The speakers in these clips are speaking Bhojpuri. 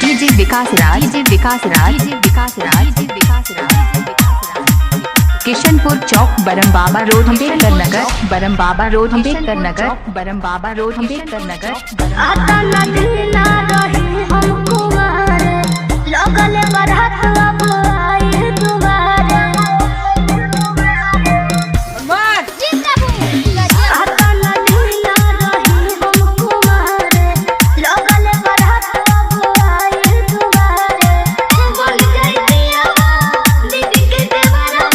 डीजे विकास राज किशनपुर चौक बरम बाबा रोड अम्बेडकर नगर आता नदी ना रही हम कुंवारे लगल बरहत अब आई दुबारे आता नदी ना रही हम कुंवारे लगल बरहत अब आई दुबारे बोल जाई दिया दीदी के देवरा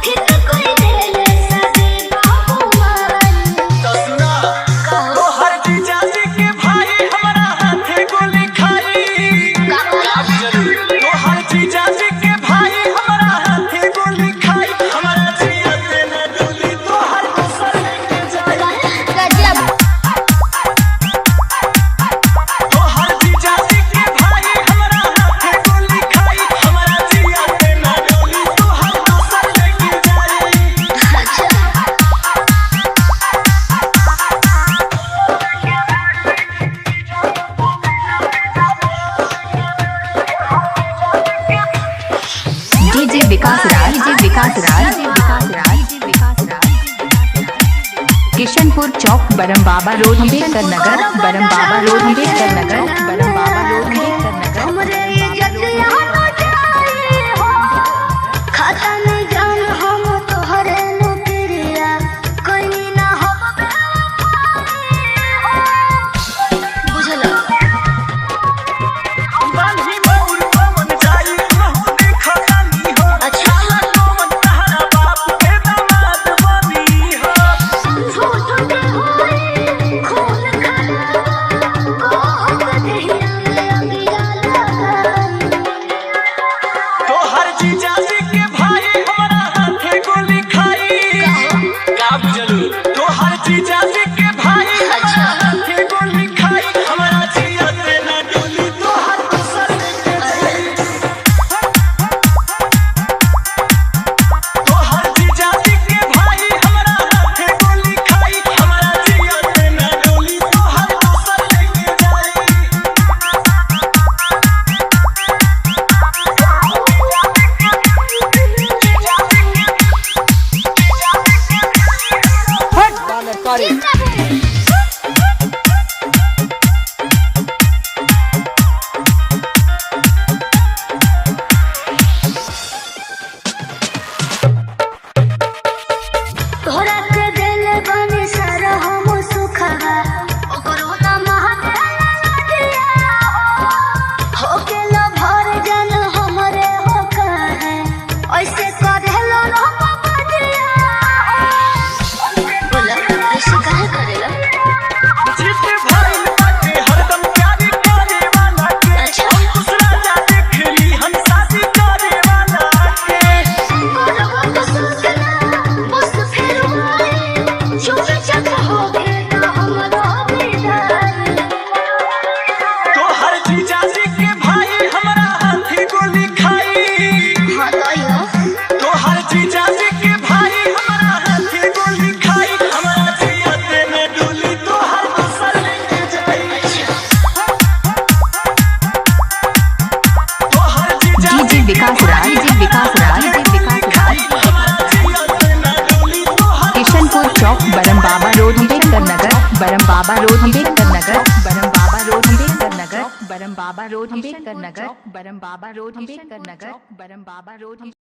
ठीक कोई देले सदे बाबूमारी तो हर जीजा जी के भाई हमारा हाथे गोली खाई। तो हर जीजा जी के भाई हमारा हाथे गोली खाई। हमारा जिया से न डोली तो हर दूसर लेके जाई। तो हर जीजा जी के भाई हमारा हाथे गोली खाई। हमारा जिया से न डोली तो हर दूसर लेके जाई। डीजे विकास राज किशनपुर चौक बरम बाबा रोड अम्बेडकर नगर हमरे इज्जत यहाँ न जाए हो खाता नहीं जान हम तोहरे नौकरिया कोई ना हम बुझल बांधी मोर पवन जाई महू देखा जानी हो। अच्छा। मन तहरा बाप के दामाद बनी हो। झूठ दे होए खून खाना को कहिया में अंगिया लगाई तो हर जीजा जी के भाई हमारा हाथे गोली खाई। का बुझलू? तो हर जीजा जी के भाई हमारा हाथे गोली खाई। हमारा जिया से न डोली तो हर दूसर लेके जाई। तो हर जीजा जी के भाई हमारा हाथे गोली खाई। हमारा जिया से न डोली तो हर दूसर लेके जाई। तोहरा के दिल बनी सर हम सुखा ओकरो ना महदेला दिया हो के लो भर जन हमरे हो कहे ऐसे करेलो ना बदिया बोला ऐसे काहे करेला जित भाई बाटे हरदम प्यारी करे वाला के। अच्छा। हम दूसरा जा देखली हम शादी करे वाला के। गोलवा तो सुसना बस फिर आए चुप चाप हो गए ना हमरो विदाई तो हर जीजा जी के भाई हमारा हाथी गोली खाई। हाँ तो तो हर जीजा जी के भाई हमारा हाथी गोली खाई। हमारा जिया से न डोली तो हर दूसर लेके जाई। तो हर जीजा डीजे विकास राज खाई। हमारा जिया से न डोली तो हर किशनपुर चौक बरम बाबा रोड अम्बेडकर नगर बरम बाबा रोड अम्बेडकर नगर